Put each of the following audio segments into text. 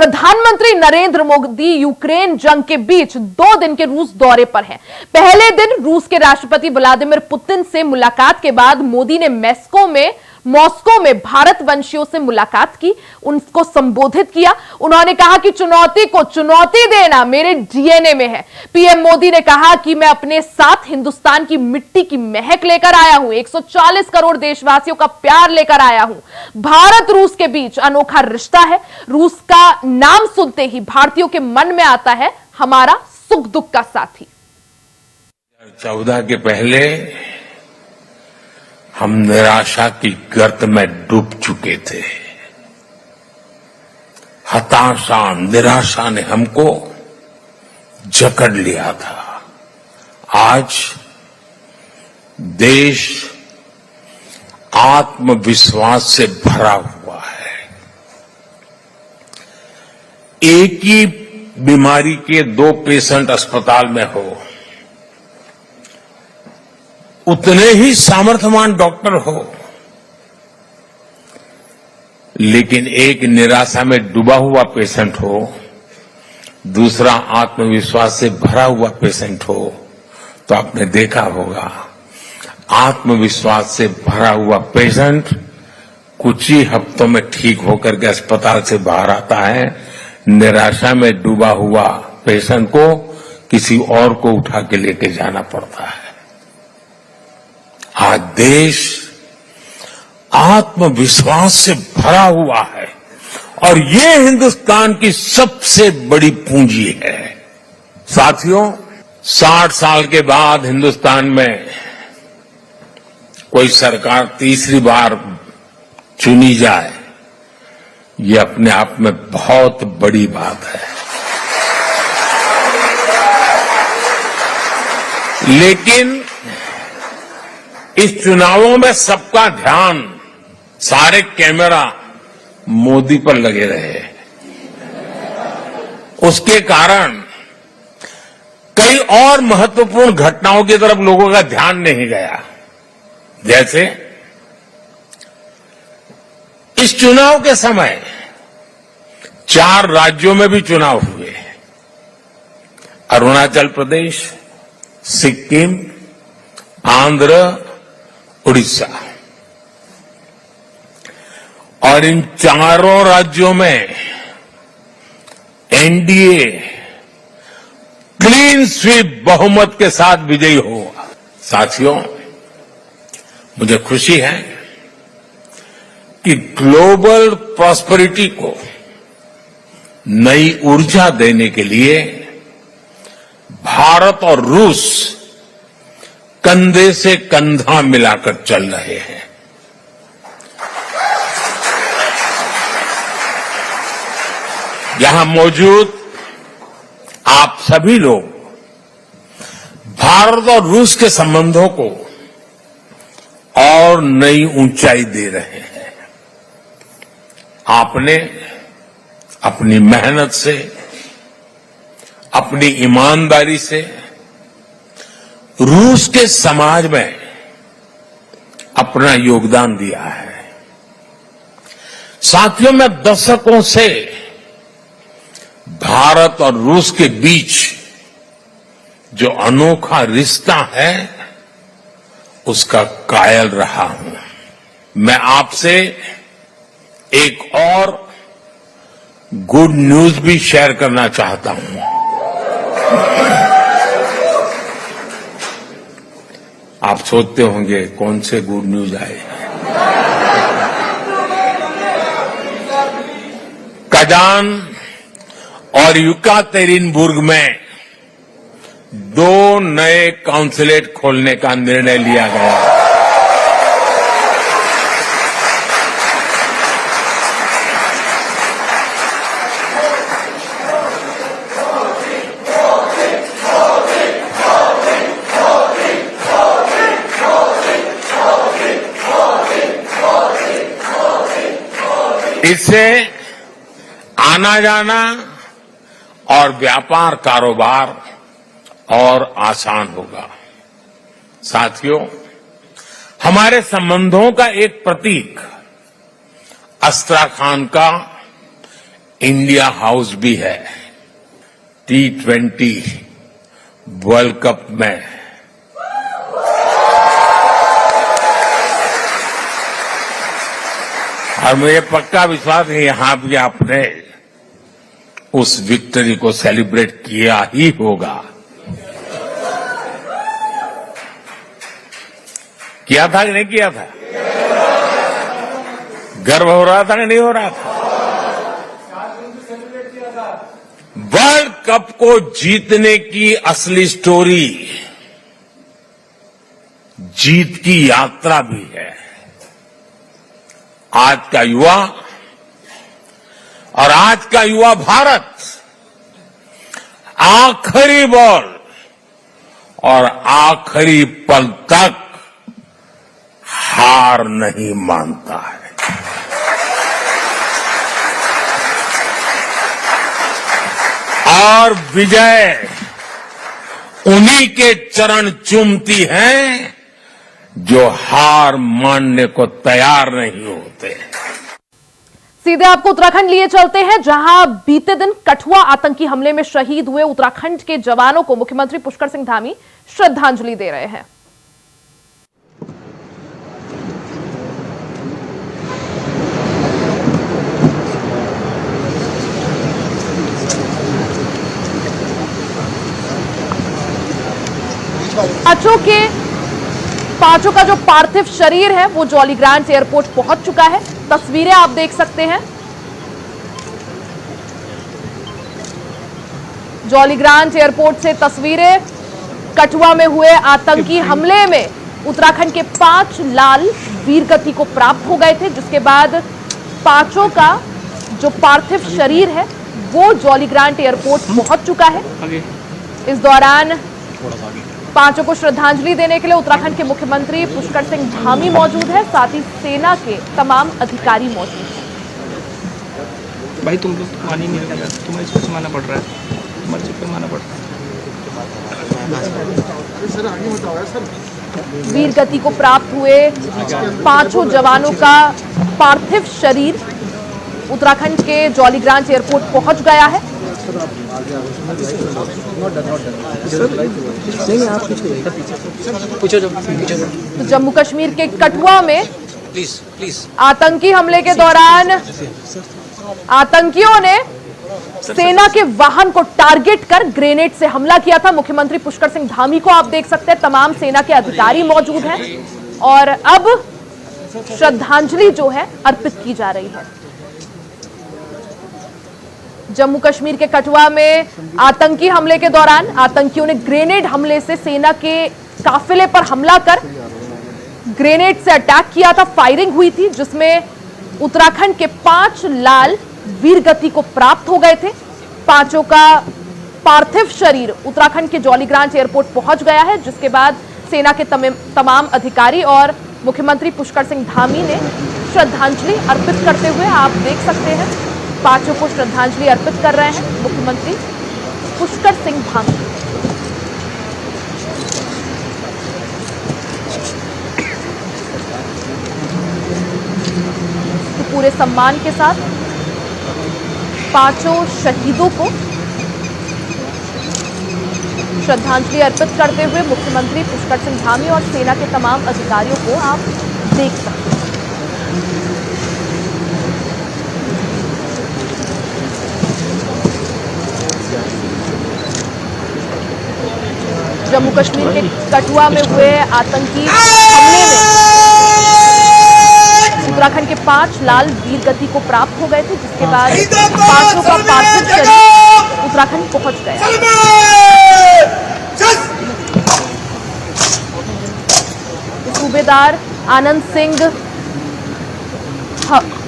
प्रधानमंत्री नरेंद्र मोदी यूक्रेन जंग के बीच 2 दिन के रूस दौरे पर हैं। पहले दिन रूस के राष्ट्रपति व्लादिमीर पुतिन से मुलाकात के बाद मोदी ने मॉस्को में भारत वंशियों से मुलाकात की, उनको संबोधित किया। उन्होंने कहा कि चुनौती को चुनौती देना मेरे डीएनए में है। पीएम मोदी ने कहा कि मैं अपने साथ हिंदुस्तान की मिट्टी की महक लेकर आया हूं, 140 करोड़ देशवासियों का प्यार लेकर आया हूं। भारत रूस के बीच अनोखा रिश्ता है। रूस का नाम सुनते ही भारतीयों के मन में आता है हमारा सुख दुख का साथी। 2014 के पहले हम निराशा की गर्त में डूब चुके थे। हताशा, निराशा ने हमको जकड़ लिया था। आज देश आत्मविश्वास से भरा हुआ है। एक ही बीमारी के 2 पेशेंट अस्पताल में हो, उतने ही सामर्थ्यवान डॉक्टर हो, लेकिन एक निराशा में डूबा हुआ पेशेंट हो, दूसरा आत्मविश्वास से भरा हुआ पेशेंट हो, तो आपने देखा होगा आत्मविश्वास से भरा हुआ पेशेंट कुछ ही हफ्तों में ठीक होकर के अस्पताल से बाहर आता है। निराशा में डूबा हुआ पेशेंट को किसी और को उठा के लेके जाना पड़ता है। आज देश आत्मविश्वास से भरा हुआ है और ये हिंदुस्तान की सबसे बड़ी पूंजी है। साथियों, 60 साल के बाद हिंदुस्तान में कोई सरकार तीसरी बार चुनी जाए, ये अपने आप में बहुत बड़ी बात है। लेकिन इस चुनावों में सबका ध्यान, सारे कैमरा मोदी पर लगे रहे। उसके कारण कई और महत्वपूर्ण घटनाओं की तरफ लोगों का ध्यान नहीं गया। जैसे इस चुनाव के समय 4 राज्यों में भी चुनाव हुए। अरुणाचल प्रदेश, सिक्किम, आंध्र, उड़ीसा, और इन चारों राज्यों में एनडीए क्लीन स्वीप बहुमत के साथ विजयी हुआ। साथियों, मुझे खुशी है कि ग्लोबल प्रॉस्पेरिटी को नई ऊर्जा देने के लिए भारत और रूस कंधे से कंधा मिलाकर चल रहे हैं। यहां मौजूद आप सभी लोग भारत और रूस के संबंधों को और नई ऊंचाई दे रहे हैं। आपने अपनी मेहनत से, अपनी ईमानदारी से रूस के समाज में अपना योगदान दिया है। साथियों, मैं दशकों से भारत और रूस के बीच जो अनोखा रिश्ता है उसका कायल रहा हूं। मैं आपसे एक और गुड न्यूज भी शेयर करना चाहता हूं। आप सोचते होंगे कौन से गुड न्यूज आए। कजान और युकातेरिनबुर्ग में 2 नए काउंसलेट खोलने का निर्णय लिया गया। इससे आना जाना और व्यापार कारोबार और आसान होगा। साथियों, हमारे संबंधों का एक प्रतीक अस्ट्राखान का इंडिया हाउस भी है। T20 वर्ल्ड कप में और मुझे पक्का विश्वास है यहां भी आपने उस विक्ट्री को सेलिब्रेट किया ही होगा। किया था कि नहीं किया था? गर्व हो रहा था कि नहीं हो रहा था? वर्ल्ड कप को जीतने की असली स्टोरी जीत की यात्रा भी है। आज का युवा और आज का युवा भारत आखिरी बॉल और आखिरी पल तक हार नहीं मानता है। और विजय उन्हीं के चरण चूमती है जो हार मानने को तैयार नहीं होते। सीधे आपको उत्तराखंड लिए चलते हैं, जहां बीते दिन कठुआ आतंकी हमले में शहीद हुए उत्तराखंड के जवानों को मुख्यमंत्री पुष्कर सिंह धामी श्रद्धांजलि दे रहे हैं। पांचों का जो पार्थिव शरीर है वो जॉलीग्रांट एयरपोर्ट पहुंच चुका है। तस्वीरें आप देख सकते हैं। जॉलीग्रांट एयरपोर्ट से तस्वीरें। कठुआ में हुए आतंकी हमले में उत्तराखंड के 5 लाल वीरगति को प्राप्त हो गए थे, जिसके बाद पांचों का जो पार्थिव शरीर है वो जॉलीग्रांट एयरपोर्ट पहुंच चुका है। इस दौरान पांचों को श्रद्धांजलि देने के लिए उत्तराखंड के मुख्यमंत्री पुष्कर सिंह धामी मौजूद है, साथ ही सेना के तमाम अधिकारी मौजूद हैं। भाई तुम लोग मानी नहीं रहा, तुम्हें इसको मानना पड़ रहा है, मर्जी पे मानना पड़ रहा है। वीरगति को प्राप्त हुए पांचों जवानों का पार्थिव शरीर उत्तराखंड के जॉलीग्रांट एयरपोर्ट पहुंच गया है। तो जम्मू कश्मीर के कठुआ में आतंकी हमले के दौरान आतंकियों ने सेना के वाहन को टारगेट कर ग्रेनेड से हमला किया था। मुख्यमंत्री पुष्कर सिंह धामी को आप देख सकते हैं, तमाम सेना के अधिकारी मौजूद हैं और अब श्रद्धांजलि जो है अर्पित की जा रही है। जम्मू कश्मीर के कठुआ में आतंकी हमले के दौरान आतंकियों ने ग्रेनेड हमले से सेना के काफिले पर हमला कर ग्रेनेड से अटैक किया था। फायरिंग हुई थी जिसमें उत्तराखंड के 5 लाल वीरगति को प्राप्त हो गए थे। पांचों का पार्थिव शरीर उत्तराखंड के जॉलीग्रांट एयरपोर्ट पहुंच गया है, जिसके बाद सेना के तमाम अधिकारी और मुख्यमंत्री पुष्कर सिंह धामी ने श्रद्धांजलि अर्पित करते हुए आप देख सकते हैं पांचों को श्रद्धांजलि अर्पित कर रहे हैं मुख्यमंत्री पुष्कर सिंह धामी। तो पूरे सम्मान के साथ पांचों शहीदों को श्रद्धांजलि अर्पित करते हुए मुख्यमंत्री पुष्कर सिंह धामी और सेना के तमाम अधिकारियों को आप देख सकते हैं। जम्मू कश्मीर के कठुआ में हुए आतंकी हमले में उत्तराखंड के 5 लाल वीरगति को प्राप्त हो गए थे, जिसके बाद पांचों का पार्थिव शरीर उत्तराखंड पहुंच गया। सूबेदार आनंद सिंह,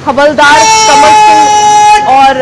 हवलदार कमल सिंह और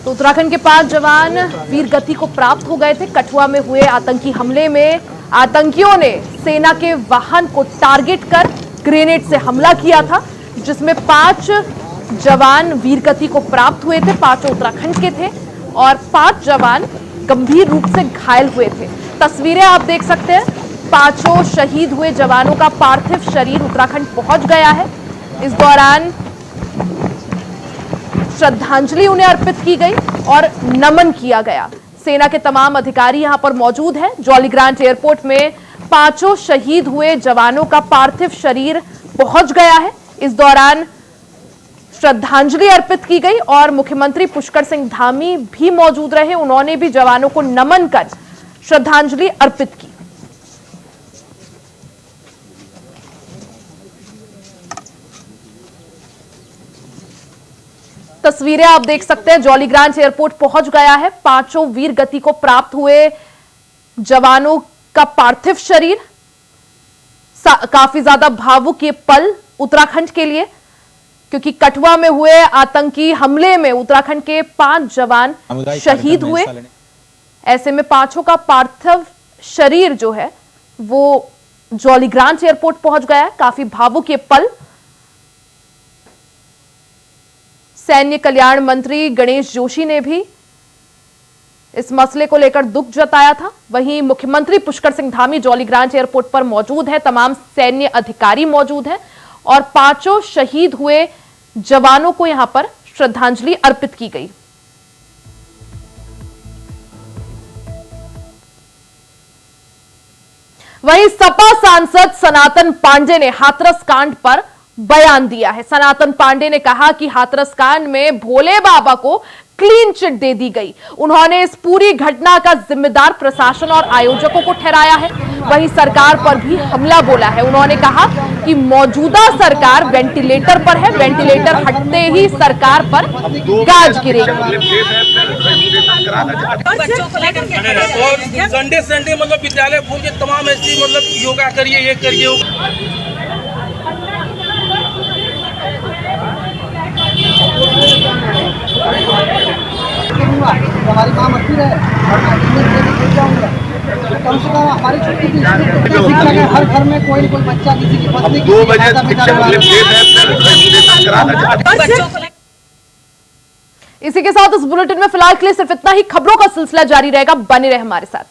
तो उत्तराखंड के 5 जवान वीर गति को प्राप्त हो गए थे। कठुआ में हुए आतंकी हमले में आतंकियों ने सेना के वाहन को टारगेट कर ग्रेनेड से हमला किया था, जिसमें 5 जवान वीर गति को प्राप्त हुए थे। 5 उत्तराखंड के थे और 5 जवान गंभीर रूप से घायल हुए थे। तस्वीरें आप देख सकते हैं। 5 शहीद हुए जवानों का पार्थिव शरीर उत्तराखंड पहुंच गया है। इस दौरान श्रद्धांजलि उन्हें अर्पित की गई और नमन किया गया। सेना के तमाम अधिकारी यहां पर मौजूद हैं। जॉलीग्रांट एयरपोर्ट में 5 शहीद हुए जवानों का पार्थिव शरीर पहुंच गया है। इस दौरान श्रद्धांजलि अर्पित की गई और मुख्यमंत्री पुष्कर सिंह धामी भी मौजूद रहे। उन्होंने भी जवानों को नमन कर श्रद्धांजलि अर्पित की। तस्वीरें आप देख सकते हैं। जॉलीग्रांट एयरपोर्ट पहुंच गया है। 5 वीर गति को प्राप्त हुए जवानों का पार्थिव शरीर। काफी ज्यादा भावुक ये पल उत्तराखंड के लिए, क्योंकि कठुआ में हुए आतंकी हमले में उत्तराखंड के 5 जवान शहीद हुए। ऐसे में 5 का पार्थिव शरीर जो है वो जॉलीग्रांट एयरपोर्ट पहुंच गया है। काफी भावुक ये पल। सैन्य कल्याण मंत्री गणेश जोशी ने भी इस मसले को लेकर दुख जताया था। वहीं मुख्यमंत्री पुष्कर सिंह धामी जॉलीग्रांट एयरपोर्ट पर मौजूद है। तमाम सैन्य अधिकारी मौजूद हैं और 5 शहीद हुए जवानों को यहां पर श्रद्धांजलि अर्पित की गई। वहीं सपा सांसद सनातन पांडे ने हाथरस कांड पर बयान दिया है। सनातन पांडे ने कहा कि हाथरस कांड में भोले बाबा को क्लीन चिट दे दी गई। उन्होंने इस पूरी घटना का जिम्मेदार प्रशासन और आयोजकों को ठहराया है। वहीं सरकार पर भी हमला बोला है। उन्होंने कहा कि मौजूदा सरकार वेंटिलेटर पर है, वेंटिलेटर हटते ही सरकार पर गाज गिरेगी। और संडे मतलब विद्यालय खोल के तमाम ऐसी मतलब योगा करिए, ये करिए। हमारी माँ मरती रहे और कम से कम हमारी छुट्टी की शिक्षा है। हर घर में कोई न कोई बच्चा किसी की पत्नी 2 बजे इसी के साथ इस बुलेटिन में फिलहाल के लिए सिर्फ इतना ही। खबरों का सिलसिला जारी रहेगा, बने रहे हमारे साथ।